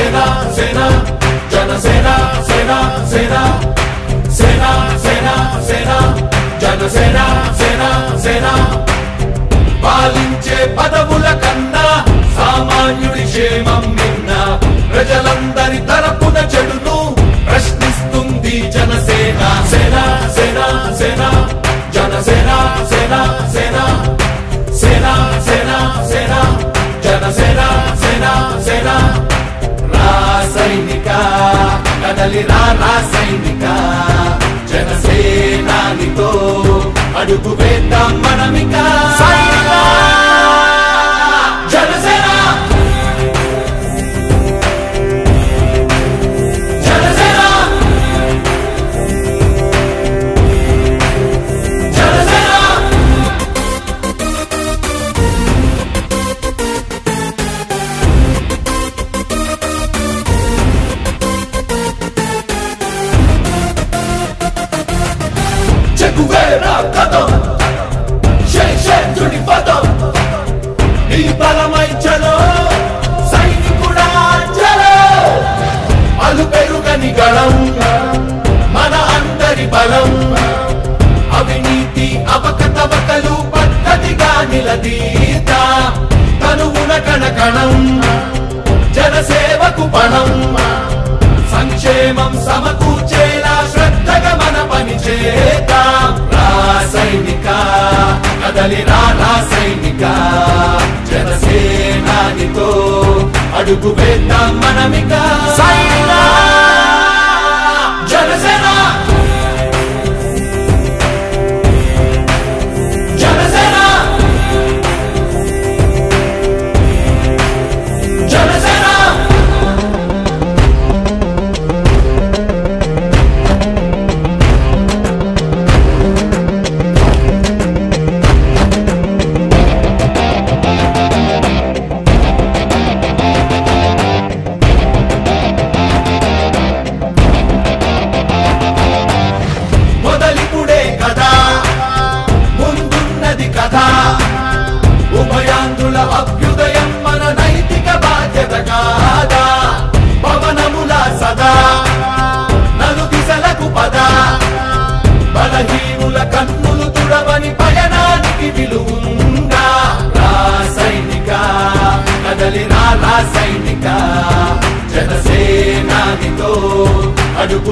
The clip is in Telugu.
సేనా సేనా జనసేన సేనా సేనా సేనా సేనా సేనా జనసేన సేనా సేనా పాలించే పదవుల కన్నా సామాన్యుడి క్షేమం నిన్న ప్రజలందరి తరపున చెడును ప్రశ్నిస్తుంది జనసేన సేనా సేనా సేనా జనసేన సేనా సేనా సేనా సేనా సేనా జనసేన సేనా సేనా రాసైనిక కదలి రాసైనిక జనసేనానితో అడుగు వేద్దాం మనమిక జనసేన జనసేన జనసేన చెగువేరా కథం శేషేంద్రుడి పదం నీ బలమై చలో సైనికుడా చలో అలు పెరుగని గళం మన అందరి బలం అవినీతి అవకతవకలు పద్ధతిగా నిలదీత తనువున కణకణం జనసేవకు పణం సంక్షేమం సమకూర్చేలా శ్రద్ధగా మన పని చేద్దాం రాసైనిక కదలి రాసైనిక జనసేనానితో అడుగు వేద్దాం మనమిక జనసేన జనసేన జనసేన ఉభయాంధ్రుల అభ్యుదయం మన నైతిక బాధ్యత కాదా పవనముల సదా నలు దిశలకు పద బలహీనుల కన్నులు తుడవని పయనానికి విలువుందా రాసైనిక కదలి రాసైనిక జనసేనానితో అడుగు